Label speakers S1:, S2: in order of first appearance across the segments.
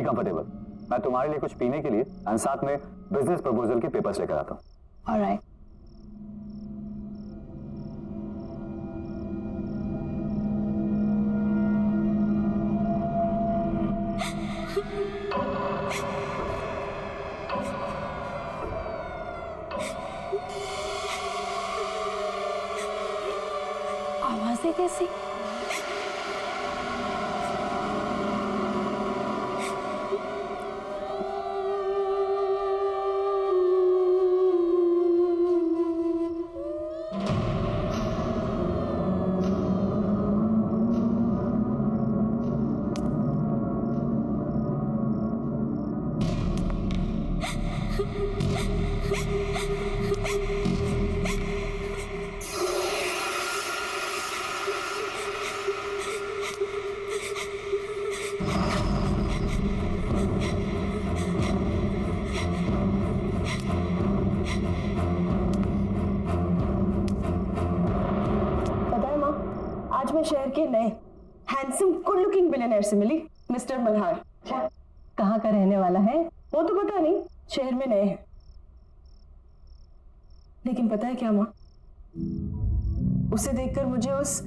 S1: Comfortable. मैं तुम्हारे लिए कुछ पीने के लिए और साथ में बिजनेस प्रपोजल के पेपर्स लेकर आता हूँ।
S2: ऑलराइट। आवाजें कैसी? आज मैं शहर के नए हैंडसम गुड लुकिंग बिलियनर से मिली, मिस्टर मल्हार। कहाँ का रहने वाला है वो तो पता नहीं, शहर में नए हैं। लेकिन पता है क्या माँ, उसे देखकर मुझे उस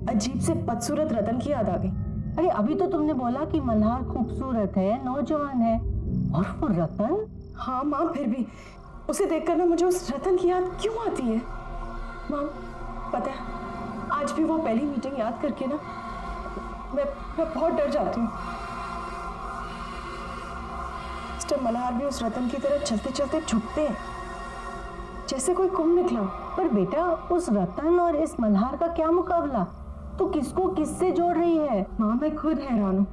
S2: अजीब से बदसूरत रतन की याद आ गई।
S3: अरे अभी तो तुमने बोला कि मल्हार खूबसूरत है, नौजवान है, और वो रतन?
S2: हाँ माँ, फिर भी उसे देखकर ना मुझे उस रतन की याद क्यों आती है माँ? पता है आज भी वो पहली मीटिंग याद करके ना मैं बहुत डर जाती हूँ। मिस्टर मल्हार भी उस रतन की तरह चलते चलते झुकते हैं जैसे कोई कुंभ निकला।
S3: पर बेटा उस रतन और इस मल्हार का क्या मुकाबला? तू किसको किससे जोड़ रही है?
S2: माँ मैं खुद हैरान हूँ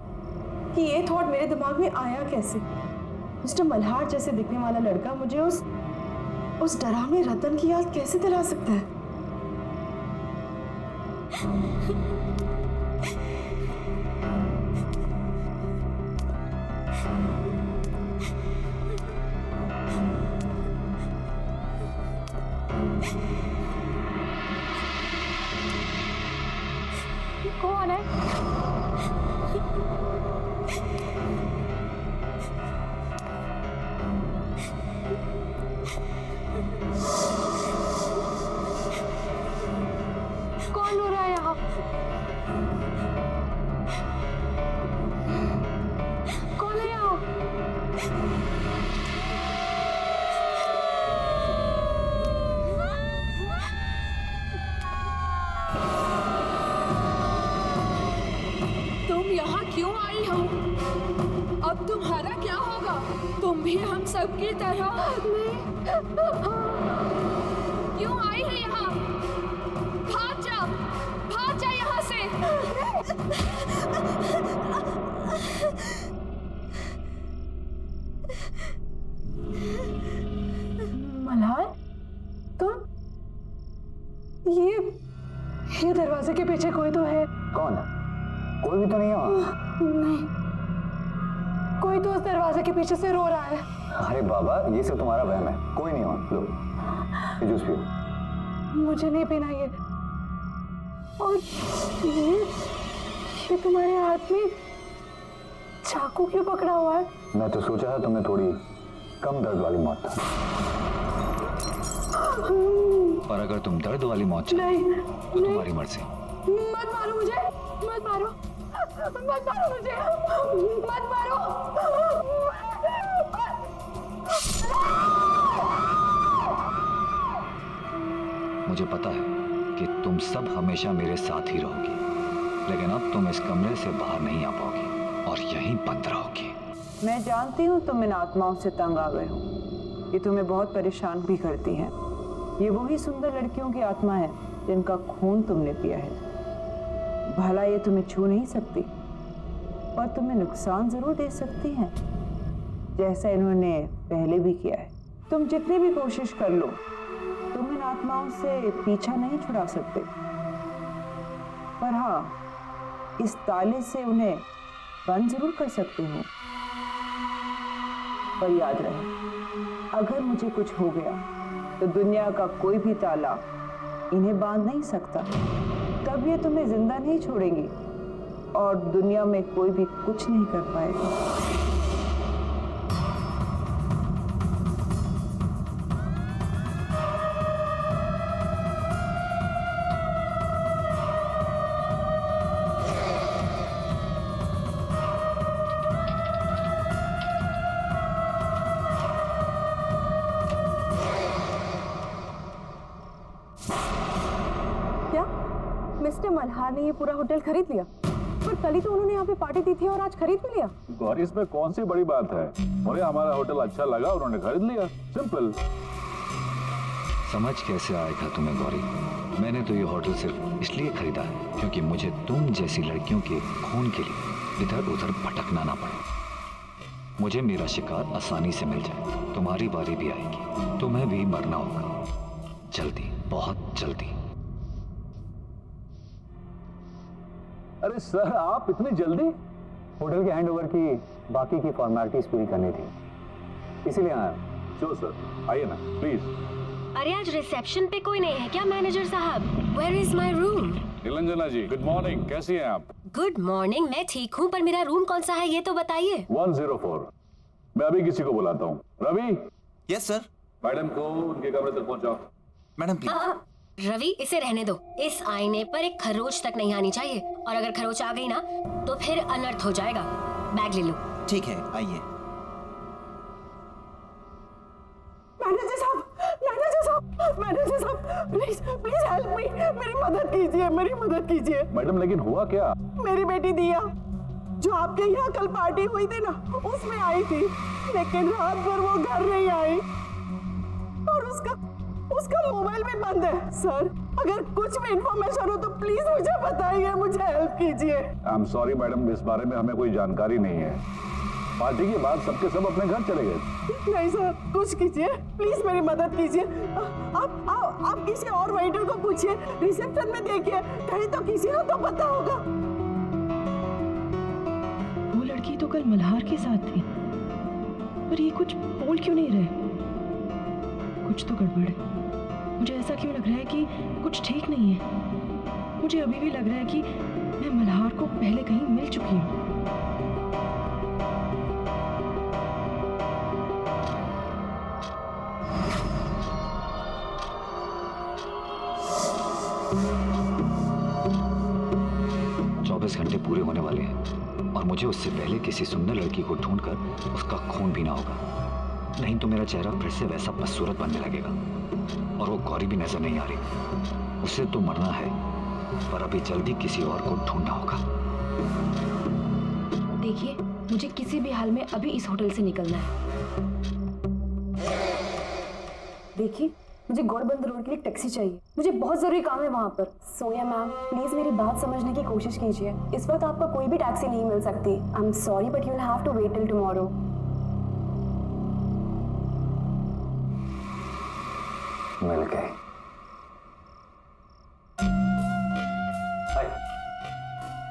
S2: कि ये थॉट मेरे दिमाग में आया कैसे। मिस्टर मल्हार जैसे दिखने वाला लड़का मुझे उस डरावने रतन की याद कैसे दिला सकता है? कौन है? कौन हो रहा है यहाँ? कौन है यहाँ?
S4: तुम यहाँ क्यों आई हो? अब तुम्हारा क्या होगा? तुम भी हम सब की तरह क्यों आई है यहाँ? भाग जा यहाँ से।
S2: मल्हार, तुम? ये दरवाजे के पीछे कोई तो है।
S1: कौन है? कोई भी तो नहीं है वहाँ।
S2: नहीं, कोई तो उस दरवाजे के पीछे से रो रहा है।
S1: अरे बाबा ये सब तुम्हारा वहम है, कोई नहीं वहाँ। लो ये जूस पियो।
S2: मुझे नहीं पीना ये। और ये तुम्हारे हाथ में चाकू क्यों पकड़ा हुआ है?
S1: मैं तो सोचा था तुम्हें थोड़ी कम दर्द वाली मौत था, और अगर तुम दर्द वाली मौत चाहती तो तुम्हारी मर्जी।
S2: मत मारो मुझे, मत मारो, मत मारो मुझे, मत मारो।
S1: मुझे पता है कि तुम सब हमेशा मेरे साथ ही रहोगी, लेकिन अब तुम इस कमरे से बाहर नहीं आ पाओगी और यहीं बंद रहोगी।
S5: मैं जानती हूँ तुम इन आत्माओं से तंग आ गए हो, ये तुम्हें बहुत परेशान भी करती हैं। ये वही सुंदर लड़कियों की आत्मा है जिनका खून तुमने पिया है। भला ये तुम्हें छू नहीं सकती, पर तुम्हें नुकसान जरूर दे सकती हैं, जैसा इन्होंने पहले भी किया है। तुम जितनी भी कोशिश कर लो, तुम इन आत्माओं से पीछा नहीं छुड़ा सकते, पर हाँ इस ताले से उन्हें बंद जरूर कर सकते हो। पर याद रहे, अगर मुझे कुछ हो गया तो दुनिया का कोई भी ताला इन्हें बांध नहीं सकता। तब ये तुम्हें जिंदा नहीं छोड़ेंगी और दुनिया में कोई भी कुछ नहीं कर पाएगा।
S2: मल्हार ने ये पूरा होटल खरीद लिया? पर कल ही तो उन्होंने यहाँ पे पार्टी दी थी और आज खरीद भी लिया।
S6: गौरी इसमें कौन सी बड़ी बात है? बोले हमारा होटल अच्छा लगा, उन्होंने खरीद लिया, सिंपल।
S1: समझ कैसे आएगा तुम्हें गौरी? मैंने तो ये होटल सिर्फ इसलिए खरीदा है क्योंकि मुझे तुम जैसी लड़कियों के खून के लिए इधर उधर भटकना ना पड़े। मुझे मेरा शिकार आसानी से मिल जाए। तुम्हारी बारी भी आएगी, तुम्हें भी मरना होगा, जल्दी, बहुत जल्दी।
S6: अरे सर, आप इतनी जल्दी?
S7: होटल के हैंडओवर की बाकी की फॉर्मेलिटीज पूरी करनी थी, इसीलिए आया।
S6: श्योर सर, आइए ना प्लीज।
S8: अरे आज रिसेप्शन पे कोई नहीं है क्या मैनेजर साहब? Where is my room?
S6: Niranjana ji, good morning, कैसी हैं आप?
S8: गुड मॉर्निंग, मैं ठीक हूँ, पर मेरा रूम कौन सा है ये तो बताइए।
S6: 104। मैं अभी किसी को बुलाता हूँ। रवि।
S9: Yes sir.
S6: मैडम को उनके कमरे तक पहुंचाओ।
S9: Madam please.
S8: रवि, इसे रहने दो। इस आईने पर एक खरोच तक नहीं आनी चाहिए, और अगर खरोच आ गई ना तो फिर अनर्थ हो जाएगा। बैग ले लो।
S9: ठीक है, आइए।
S2: मैनेजर साहब, प्लीज प्लीज हेल्प मी, मेरी मदद कीजिए।
S6: मैडम, लेकिन हुआ क्या?
S2: मेरी बेटी दिया, जो आपके यहाँ कल पार्टी हुई थी ना, उसमें आई थी, लेकिन रात भर वो घर नहीं आई और उसका मोबाइल भी बंद है। सर, अगर कुछ भी इंफॉर्मेशन हो तो प्लीज मुझे बताइए, मुझे हेल्प कीजिए।
S6: आई एम सॉरी मैडम, इस बारे में हमें कोई जानकारी नहीं है। पार्टी के बाद सबके सब अपने घर चले गए।
S2: नहीं सर, कुछ कीजिए, प्लीज मेरी मदद कीजिए। आप किसी और वेटर को पूछिए, रिसेप्शन में देखिए, कहीं तो किसी को तो पता होगा।
S10: वो लड़की तो कल मल्हार के साथ थी, पर ये कुछ बोल क्यों नहीं रहे? कुछ तो गड़बड़ है। मुझे ऐसा क्यों लग रहा है कि कुछ ठीक नहीं है? मुझे अभी भी लग रहा है कि मैं मल्हार को पहले कहीं मिल चुकी हूँ।
S1: घंटे पूरे होने वाले हैं और मुझे उससे पहले किसी सुंदर लड़की को ढूंढकर उसका खून पीना होगा, नहीं तो मेरा चेहरा फिर से वैसा बदसूरत बनने लगेगा। और वो गौरी भी नजर नहीं आ रही। उसे तो मरना है, पर अभी जल्दी किसी और को ढूंढना होगा।
S10: देखिए, मुझे किसी भी हाल में अभी इस होटल से निकलना है।
S2: देखिए, मुझे गौरबंद रोड के लिए टैक्सी चाहिए, मुझे बहुत जरूरी काम है वहाँ पर। सोनिया मैम, प्लीज मेरी बात समझने की कोशिश कीजिए। इस वक्त आपका कोई भी टैक्सी नहीं मिल सकती। I am sorry but you will have to wait till tomorrow.
S7: मिल गए।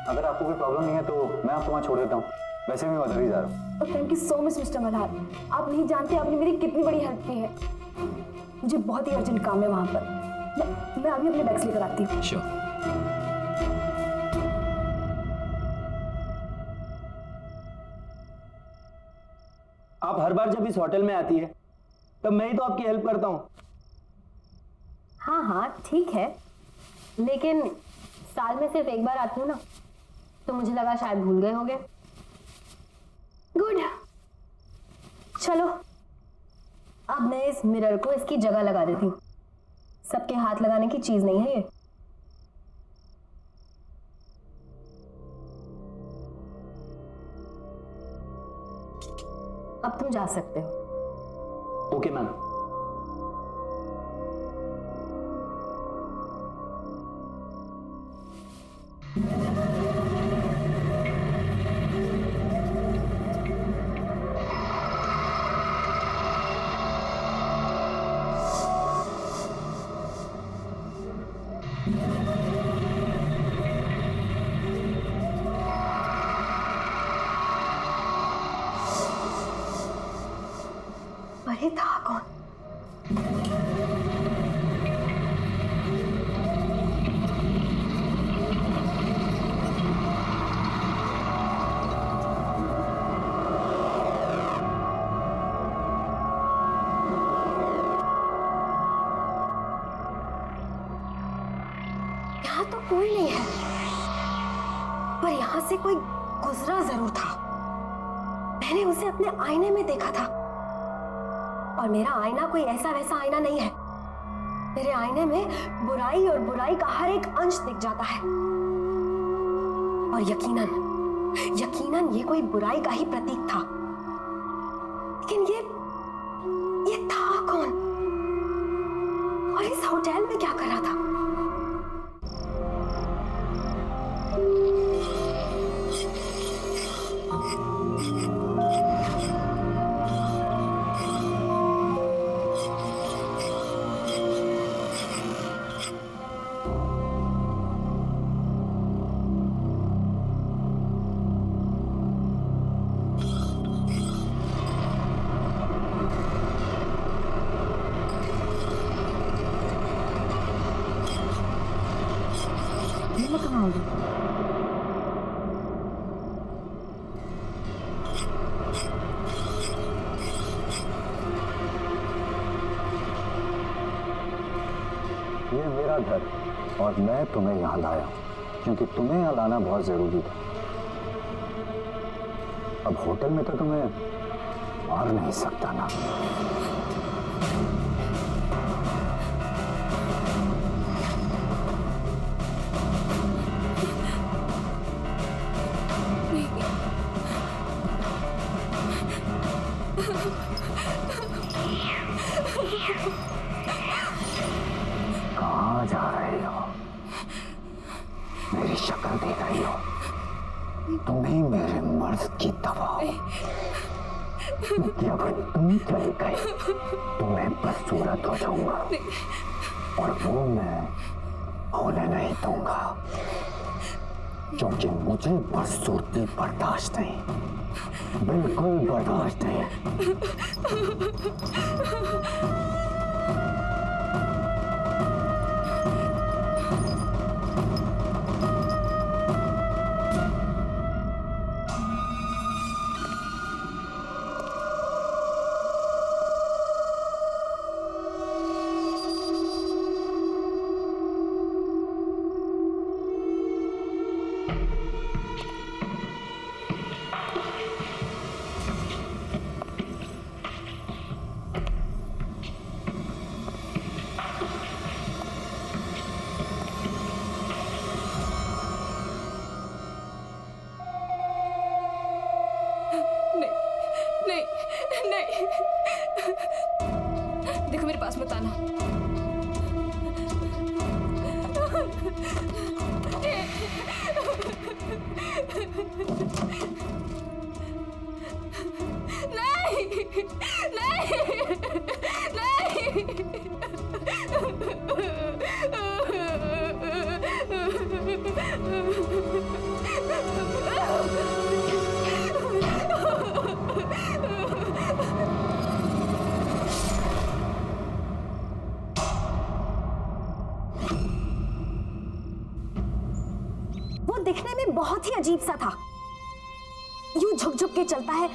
S7: अगर आपको कोई प्रॉब्लम नहीं है तो मैं आपको वहाँ छोड़ देता हूँ, वैसे भी मैं उधर ही जा रहा हूँ।
S2: Thank you so much mister Malhar, आप नहीं जानते आपने मेरी कितनी बड़ी हेल्प की है। मुझे बहुत ही अर्जेंट काम है वहाँ पर। मैं अभी अपने बैग्स लेकर आती हूँ।
S1: श्योर।
S7: आप हर बार जब इस होटल में आती है तब मैं ही तो आपकी हेल्प करता हूँ।
S8: हाँ हाँ ठीक है, लेकिन साल में सिर्फ एक बार आती हूँ ना, तो मुझे लगा शायद भूल गए होंगे। गुड, चलो अब मैं इस मिरर को इसकी जगह लगा देती हूँ। सबके हाथ लगाने की चीज नहीं है ये। अब तुम जा सकते हो।
S7: Okay ma'am.
S8: अरे था कौन? यहाँ तो कोई नहीं है, पर यहाँ से कोई गुजरा जरूर था। मैंने उसे अपने आईने में देखा था, और मेरा आईना कोई ऐसा वैसा आईना नहीं है। मेरे आईने में बुराई और बुराई का हर एक अंश दिख जाता है, और यकीनन ये कोई बुराई का ही प्रतीक था। लेकिन ये था कौन, और इस होटल में क्या कर रहा था?
S7: ये मेरा घर और मैं तुम्हें यहाँ लाया क्योंकि तुम्हें यहाँ लाना बहुत जरूरी था। अब होटल में तो तुम्हें मार नहीं सकता ना। कहाँ जा रही हो? मेरी शक्ल देख रही हो? तुम्हें मेरे मर्ज की दवा हो। कि अगर तुम चली गई तो मैं बदसूरत हो जाऊंगा, और वो मैं होने नहीं दूंगा, क्योंकि मुझे बदसूरती बर्दाश्त नहीं, बिल्कुल बर्दाश्त नहीं।
S4: देखो मेरे पास मत आना। नहीं नहीं
S8: दिखने में बहुत ही अजीब सा था। यूं झुक झुक के चलता है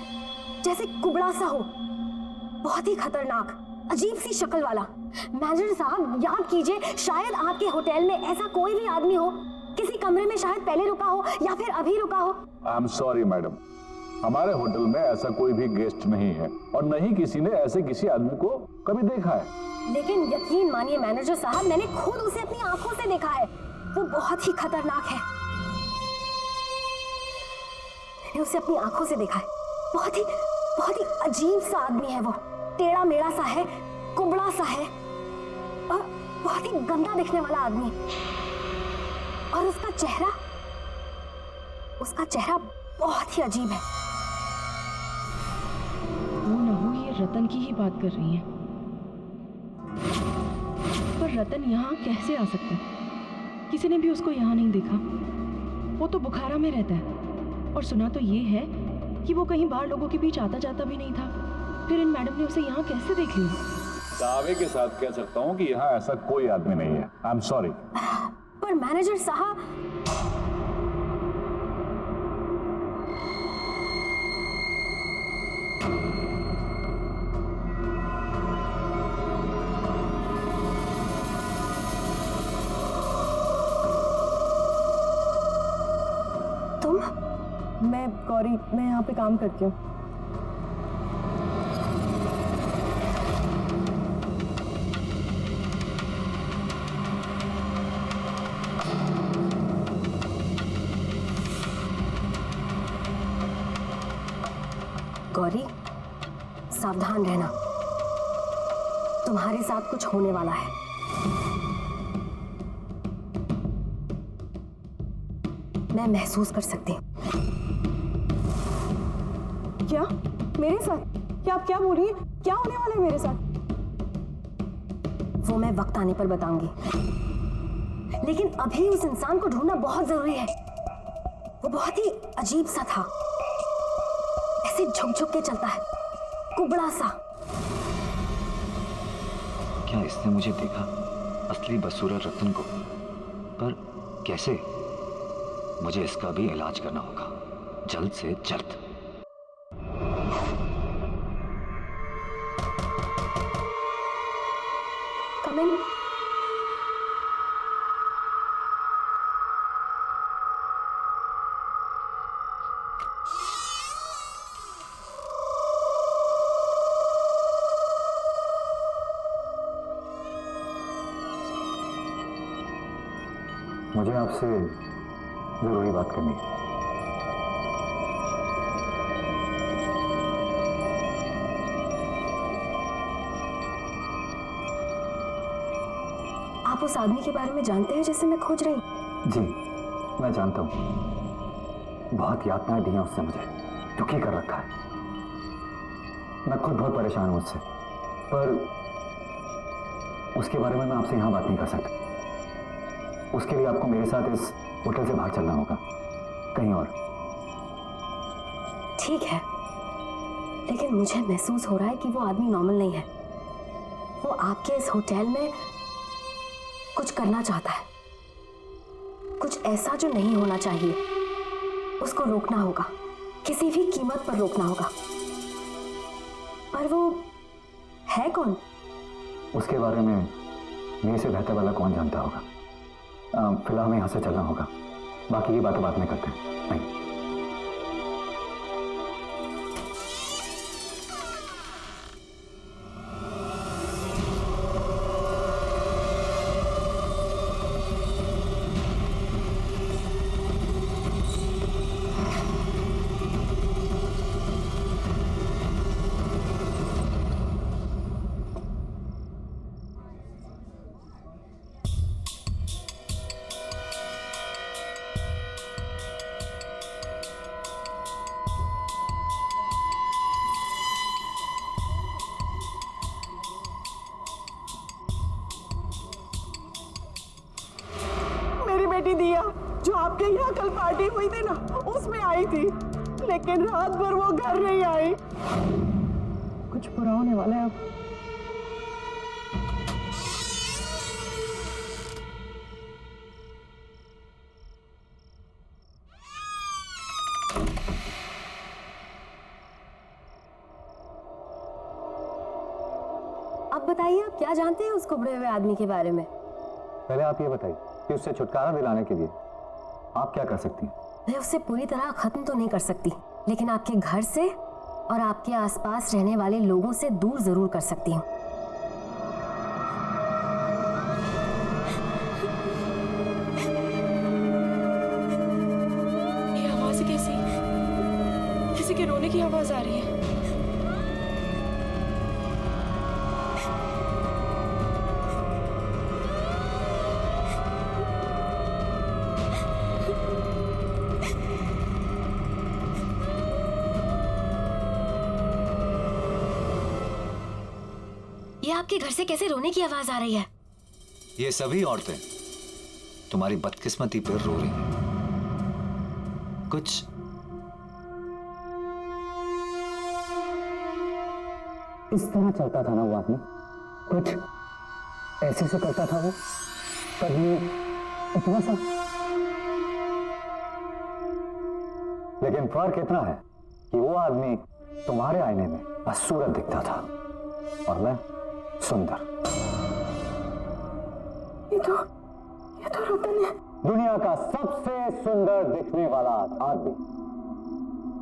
S8: जैसे कुबड़ा सा हो, बहुत ही खतरनाक अजीब सी शक्ल वाला। मैनेजर साहब याद कीजिए, शायद आपके होटल में ऐसा कोई भी आदमी हो, किसी कमरे में शायद पहले रुका हो या फिर अभी रुका हो।
S6: आई एम सॉरी मैडम, हमारे होटल में ऐसा कोई भी गेस्ट नहीं है और न ही किसी ने ऐसे किसी आदमी को कभी देखा है।
S8: लेकिन यकीन मानिए मैनेजर साहब, मैंने खुद उसे अपनी आंखों से देखा है। वो बहुत ही खतरनाक है। मैंने उसे अपनी आंखों से देखा है। बहुत ही अजीब सा आदमी है वो। टेढ़ा मेढ़ा सा है, कुबड़ा सा है और बहुत ही गंदा दिखने वाला आदमी। और उसका चेहरा बहुत ही अजीब है।
S10: वो न हो ये रतन की ही बात कर रही हैं। पर रतन यहाँ कैसे आ सकता है? किसी ने भी उसको यहाँ नहीं देखा। वो तो बुखारा में रहता है और सुना तो ये है कि वो कहीं बाहर लोगों के बीच आता जाता भी नहीं था। फिर इन मैडम ने उसे यहाँ कैसे देख लिया?
S6: दावे के साथ कह सकता हूँ कि यहाँ ऐसा कोई आदमी नहीं है। आई एम सॉरी।
S8: पर मैनेजर साहब,
S2: मैं गौरी, मैं यहाँ पे काम करती हूँ।
S8: गौरी, सावधान रहना, तुम्हारे साथ कुछ होने वाला है। मैं महसूस कर सकती हूँ।
S2: क्या मेरे साथ? क्या आप क्या बोल रही हैं? क्या होने वाला है मेरे साथ?
S8: वो मैं वक्त आने पर बताऊंगी, लेकिन अभी उस इंसान को ढूंढना बहुत जरूरी है। वो बहुत ही अजीब सा था, ऐसे झुक झुक के चलता है, कुबड़ा सा।
S1: क्या इसने मुझे देखा, असली बदसूरत रतन को? पर कैसे? मुझे इसका भी इलाज करना होगा, जल्द से जल्द।
S8: Come in.
S7: मुझे आपसे जरूरी बात करनी है।
S8: आप उस आदमी के बारे में जानते हैं जिसे मैं खोज रही हूँ?
S7: जी, मैं जानता हूँ। बहुत यातनाएं दी हैं उससे, मुझे दुखी कर रखा है। मैं खुद बहुत परेशान हूँ उससे, पर उसके बारे में मैं आपसे यहाँ बात नहीं कर सकता। उसके लिए आपको मेरे साथ इस होटल से बाहर चलना होगा, कहीं और।
S8: ठीक है, लेकिन मुझे महसूस हो रहा है कि वो आदमी नॉर्मल नहीं है। वो आपके इस होटल में कुछ करना चाहता है, कुछ ऐसा जो नहीं होना चाहिए। उसको रोकना होगा, किसी भी कीमत पर रोकना होगा। पर वो है कौन?
S7: उसके बारे में मेरे से बेहतर वाला कौन जानता होगा। फिलहाल हमें यहाँ से चलना होगा, बाकी की बातें बाद में करते हैं। नहीं।
S2: बेटी दिया जो आपके यहाँ कल पार्टी हुई थी ना, उसमें आई थी, लेकिन रात भर वो घर नहीं आई। कुछ बुरा होने वाला है अब।
S8: अब बताइए, आप क्या जानते हैं उस कुबड़े हुए आदमी के बारे में?
S7: पहले आप ये बताइए कि उससे छुटकारा दिलाने के लिए आप क्या कर सकती हैं?
S8: मैं उसे पूरी तरह खत्म तो नहीं कर सकती, लेकिन आपके घर से और आपके आसपास रहने वाले लोगों से दूर जरूर कर सकती हूँ।
S10: ये आवाज कैसी? किसी के रोने की आवाज आ रही है।
S8: ये आपके घर से कैसे रोने की आवाज आ रही है?
S1: ये सभी औरतें तुम्हारी बदकिस्मती पर रो रही हैं। कुछ
S7: इस तरह चलता था ना वो आदमी, कुछ ऐसे से करता था वो, कभी इतना सा। लेकिन फर्क इतना है कि वो आदमी तुम्हारे आईने में बदसूरत दिखता था और मैं सुंदर।
S2: ये तो रतन है,
S7: दुनिया का सबसे सुंदर दिखने वाला आदमी,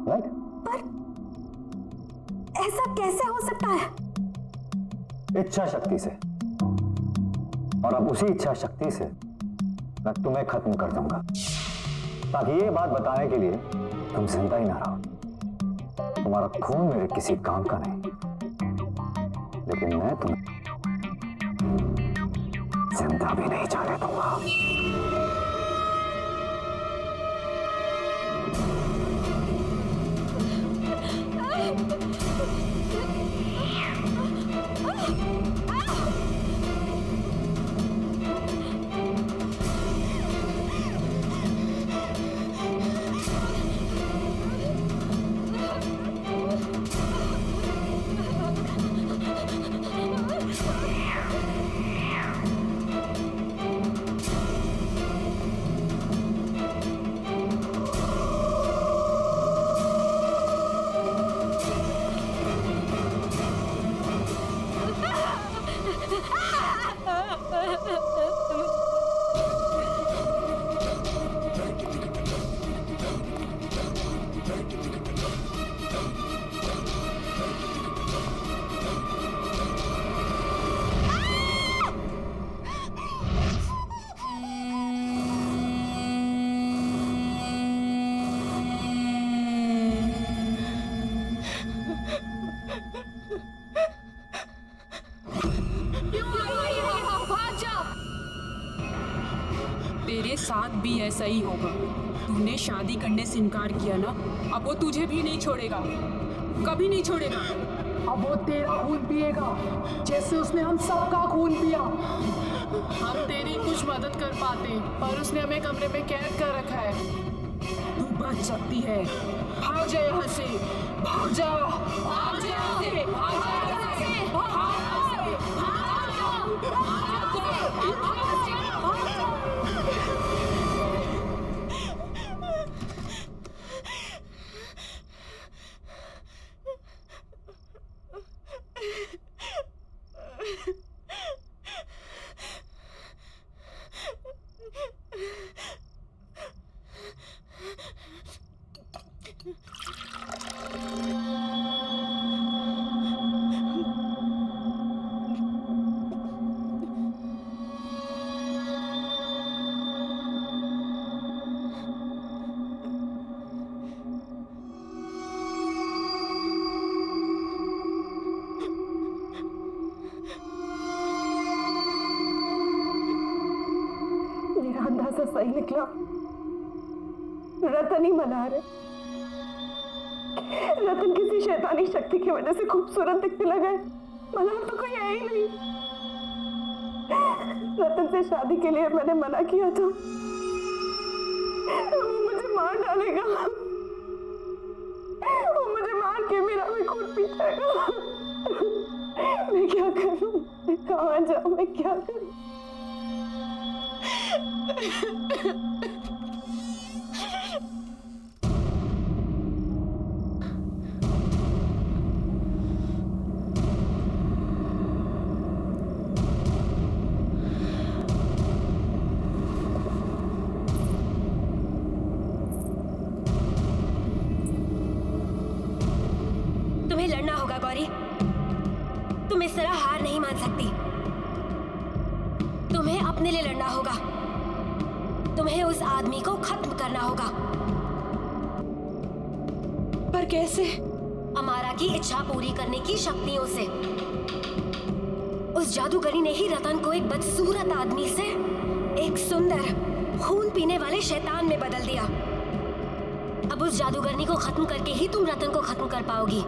S7: राइट?
S8: पर ऐसा कैसे हो सकता है?
S7: इच्छा शक्ति से। और अब उसी इच्छा शक्ति से मैं तुम्हें खत्म कर दूंगा, ताकि ये बात बताने के लिए तुम जिंदा ही ना रहो। तुम्हारा खून मेरे किसी काम का नहीं, लेकिन मैं तुम्हें जिंदा भी नहीं जाने दूंगा।
S4: तेरे साथ भी ऐसा ही होगा। तूने शादी करने से इनकार किया ना, अब वो तुझे भी नहीं छोड़ेगा, कभी नहीं छोड़ेगा।
S11: अब वो तेरा खून पिएगा जैसे उसने हम सबका खून पिया।
S4: हम तेरी कुछ मदद कर पाते पर उसने हमें कमरे में कैद कर रखा है। तू बच सकती है, भाग जा यहाँ से, भाग जा, भाग जा यहाँ से, भाग जा यहाँ से, भाग जा, भाग जा, भाग जा।
S2: मेरा अंदाजा सही निकला, रतन ही मल्हार है। रतन किसी शैतानी शक्ति की वजह से खूबसूरत दिखने लगा है, मल्हार तो कोई है ही नहीं। रतन से शादी के लिए मैंने मना किया था, वो मुझे मार डालेगा, वो मुझे मार के मेरा भी खून पी जाएगा। मैं क्या करूं, मैं कहाँ जाऊं, मैं क्या करूं?
S8: तुम्हें लड़ना होगा गौरी, तुम इस तरह हार नहीं मान सकती। तुम्हें अपने लिए लड़ना होगा, तुम्हें उस आदमी को खत्म करना होगा।
S10: पर कैसे?
S8: अमारा की इच्छा पूरी करने की शक्तियों से। उस जादूगरी ने ही रतन को एक बदसूरत आदमी से एक सुंदर खून पीने वाले शैतान में बदल दिया। अब उस जादूगरनी को खत्म करके ही तुम रतन को खत्म कर पाओगी,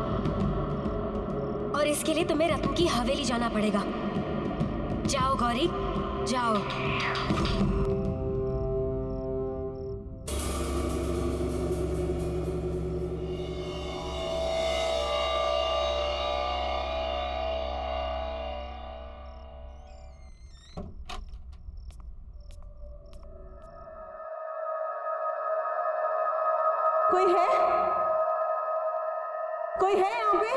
S8: और इसके लिए तुम्हें रतन की हवेली जाना पड़ेगा। जाओ गौरी, जाओ।
S2: कोई है? कोई है यहाँ पे?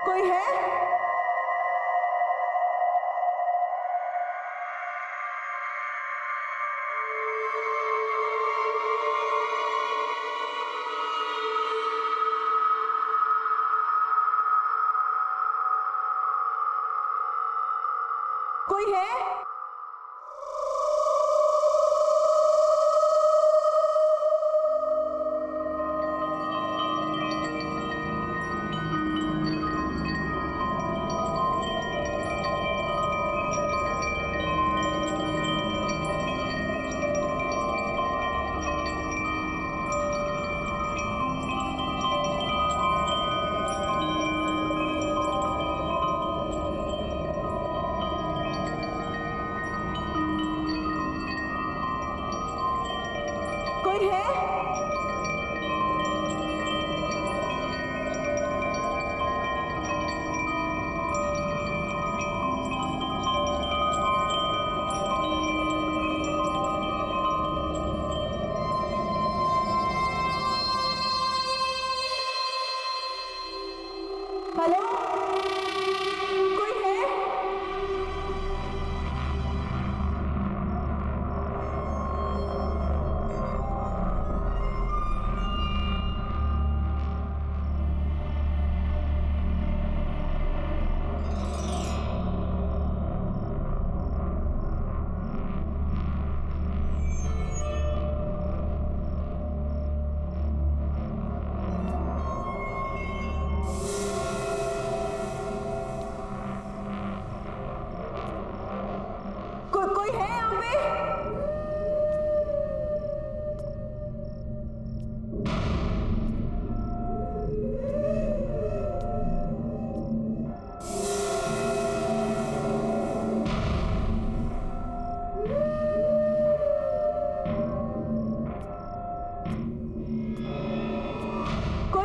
S2: कोई है? कोई है?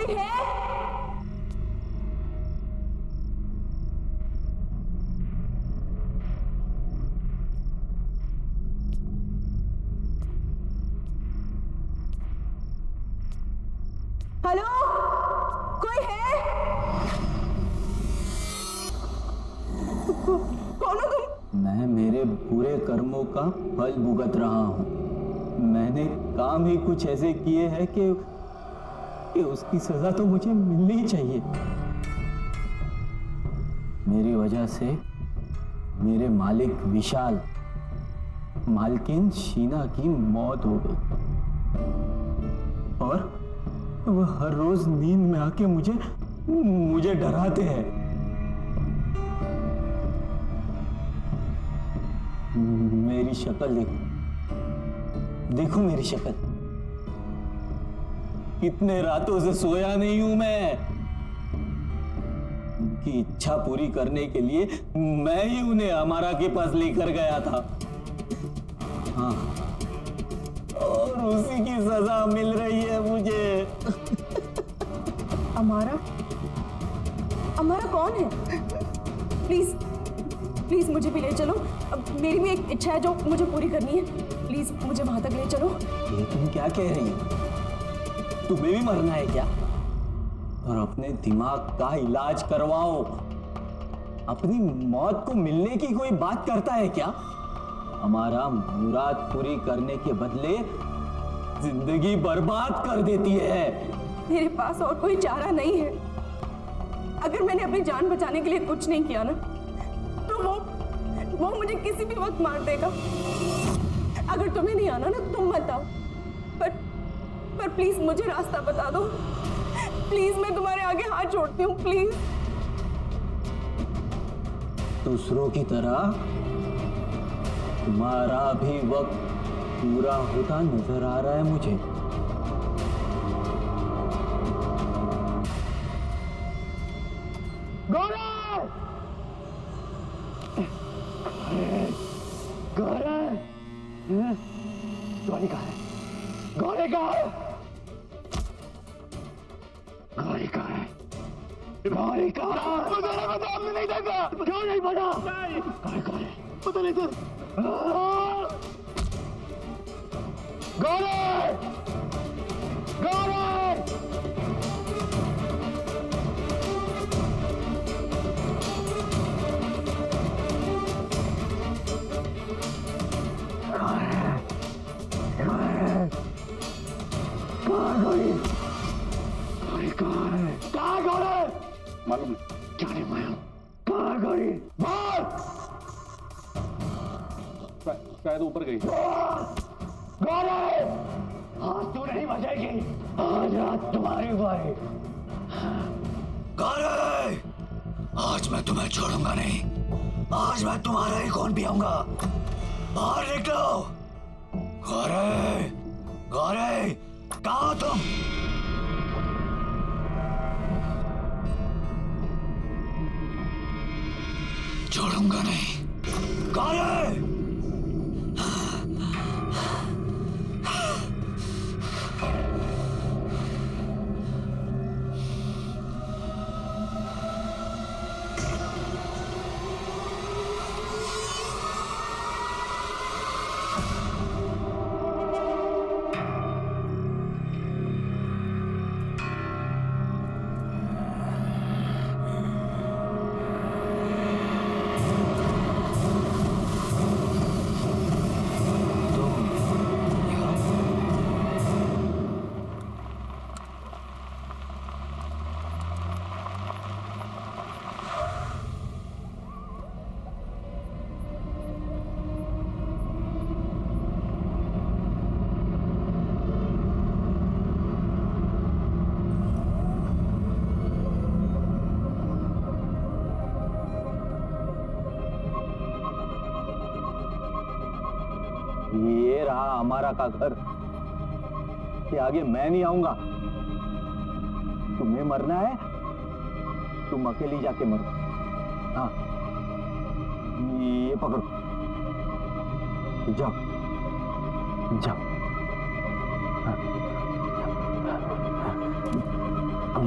S2: कोई है? हेलो, कोई है? कौन हो तुम?
S12: मैं मेरे बुरे कर्मों का फल भुगत रहा हूँ। मैंने काम ही कुछ ऐसे किए हैं कि उसकी सजा तो मुझे मिलनी ही चाहिए। मेरी वजह से मेरे मालिक विशाल, मालकिन शीना की मौत हो गई और वह हर रोज नींद में आके मुझे डराते हैं। मेरी शक्ल देखो मेरी शक्ल। कितने रातों से सोया नहीं हूं मैं। उनकी इच्छा पूरी करने के लिए मैं ही उन्हें अमारा के पास लेकर गया था। हाँ, और उसी की सजा मिल रही है मुझे।
S2: अमारा? अमारा कौन है? प्लीज प्लीज मुझे भी ले चलो। अब मेरी भी एक इच्छा है जो मुझे पूरी करनी है। प्लीज मुझे वहां तक ले चलो।
S12: ये तुम क्या कह रही हो? तुम्हें भी मरना है क्या? और अपने दिमाग का इलाज करवाओ। अपनी मौत को मिलने की कोई बात करता है क्या? हमारा मुराद पूरी करने के बदले जिंदगी बर्बाद कर देती है।
S2: मेरे पास और कोई चारा नहीं है। अगर मैंने अपनी जान बचाने के लिए कुछ नहीं किया ना, तो वो मुझे किसी भी वक्त मार देगा। अगर तुम्हें नहीं आना ना, तुम मत आओ। पर प्लीज मुझे रास्ता बता दो। प्लीज मैं तुम्हारे आगे हाथ जोड़ती हूँ, प्लीज।
S12: दूसरों की तरह तुम्हारा भी वक्त पूरा होता नजर आ रहा है मुझे।
S7: गौरी कहाँ है? गौरी कहाँ है? गौरी कहाँ है? गौरी कहाँ है? मुझे नहीं देखा। क्यों नहीं पता? गौरी कहाँ है? पता नहीं सर। गौरी! गौरी! मालूम क्या नहीं माया? कहाँ गौरी?
S6: शायद ऊपर गई।
S7: गौरी! आज तू नहीं बचेगी। आज रात तुम्हारी बारी।
S1: गौरी! आज मैं तुम्हें छोड़ूंगा नहीं। आज मैं तुम्हारा ही खून पियूंगा। बाहर निकलो। गौरी! गौरी! कहाँ हो तुम? छोड़ूंगा नहीं। गौरी!
S12: ये रहा हमारा का घर। कि आगे मैं नहीं आऊंगा। तुम्हें मरना है, तुम अकेली जाके मरो। हाँ, ये पकड़ो। जाओ जाओ। हाँ,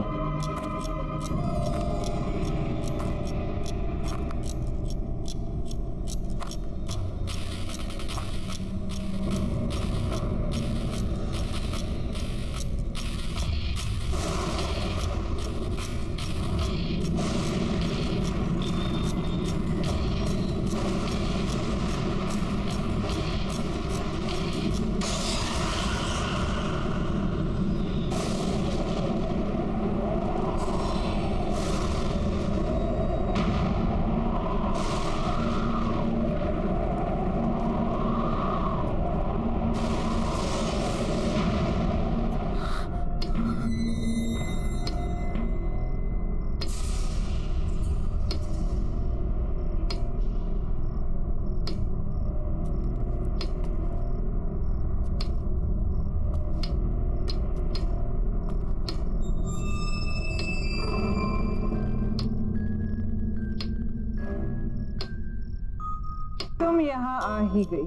S5: यहाँ आ ही गई।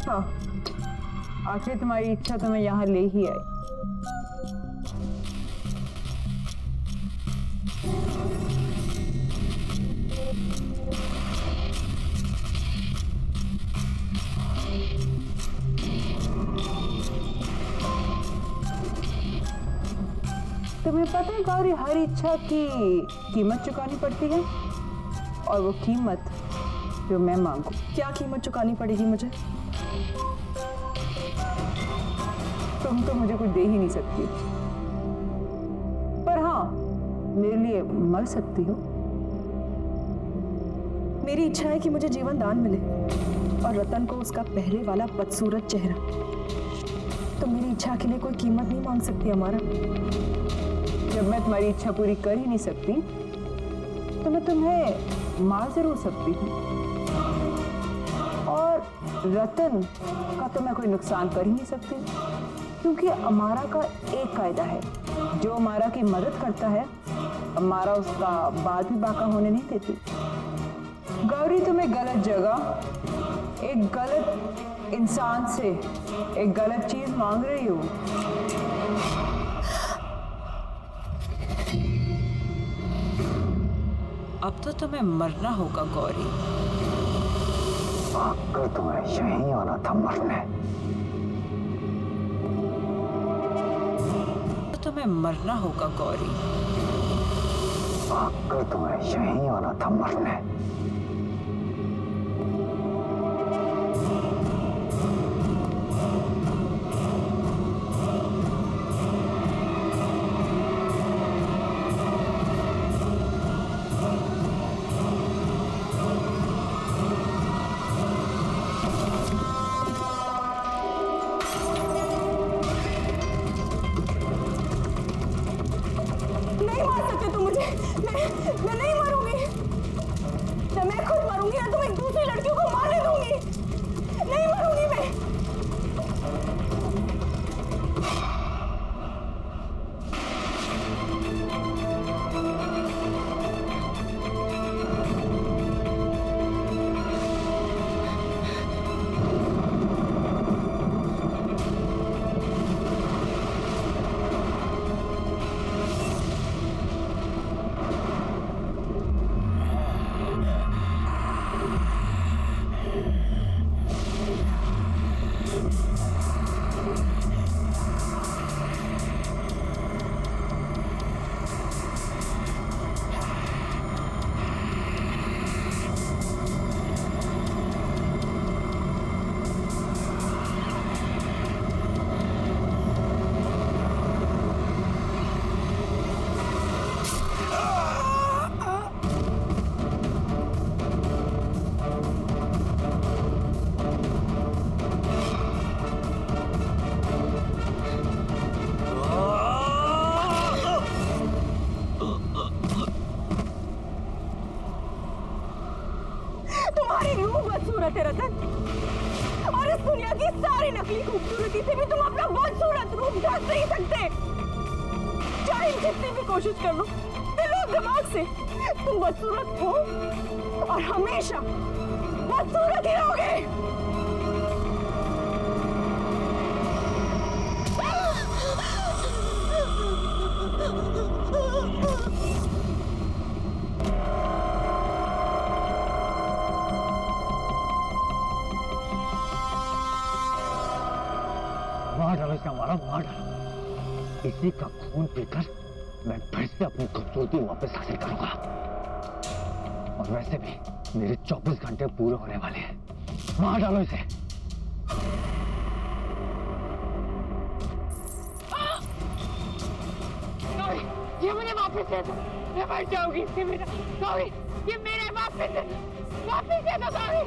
S5: हाँ, आखिर तुम्हारी इच्छा तो मैं यहाँ ले ही आई। तुम्हें पता है गौरी, हर इच्छा की कीमत चुकानी पड़ती है, और वो कीमत जो मैं मांगू।
S2: क्या कीमत चुकानी पड़ेगी मुझे?
S5: तुम तो मुझे कुछ दे ही नहीं सकती, पर हाँ मेरे लिए मर सकती हो।
S2: मेरी इच्छा है कि मुझे जीवन दान मिले और रतन को उसका पहले वाला बदसूरत चेहरा। तो मेरी इच्छा के लिए कोई कीमत नहीं मांग सकती हमारा।
S5: जब मैं तुम्हारी इच्छा पूरी कर ही नहीं सकती तो मैं तुम्हें मार जरूर सकती हूँ, और रतन का तो मैं कोई नुकसान कर ही नहीं सकती, क्योंकि अमारा का एक कायदा है, जो अमारा की मदद करता है अमारा उसका बाद भी बाका होने नहीं देती। गौरी, तुम्हें गलत जगह एक गलत इंसान से एक गलत चीज मांग रही हो। अब तो तुम्हें मरना होगा गौरी।
S7: भागकर तुम्हें यहीं आना था मरने।
S5: तो तुम्हें मरना होगा गौरी।
S7: भागकर तुम्हें यहीं आना था मरने।
S2: मैं नहीं मरूंगी, ना मैं खुद मरूंगी, ना तुम्हें दूसरी लड़कियों को मारने दूंगी। नहीं मरूंगी मैं। रतन, और इस दुनिया की सारी नकली खूबसूरती से भी तुम अपना बदसूरत रूप ढक नहीं सकते। चाहे जितनी भी कोशिश कर लो दिलो दिमाग से, तुम बदसूरत हो और हमेशा बदसूरत ही रहोगे।
S7: मार डालो इसे, हमारा मार डालो। इसी का खून पीकर मैं फिर से अपनी खूबसूरती वापस हासिल करूंगा। और वैसे भी मेरे 24 घंटे पूरे होने वाले हैं। मार डालो इसे।
S11: ये मुझे वापस दे दो, मैं मर जाऊंगी इससे बिना। गौरी, ये मेरे वापस दे दो, वापस दे दो गौरी।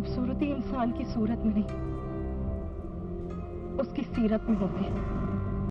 S10: खूबसूरती इंसान की सूरत में नहीं, उसकी सीरत में होती है।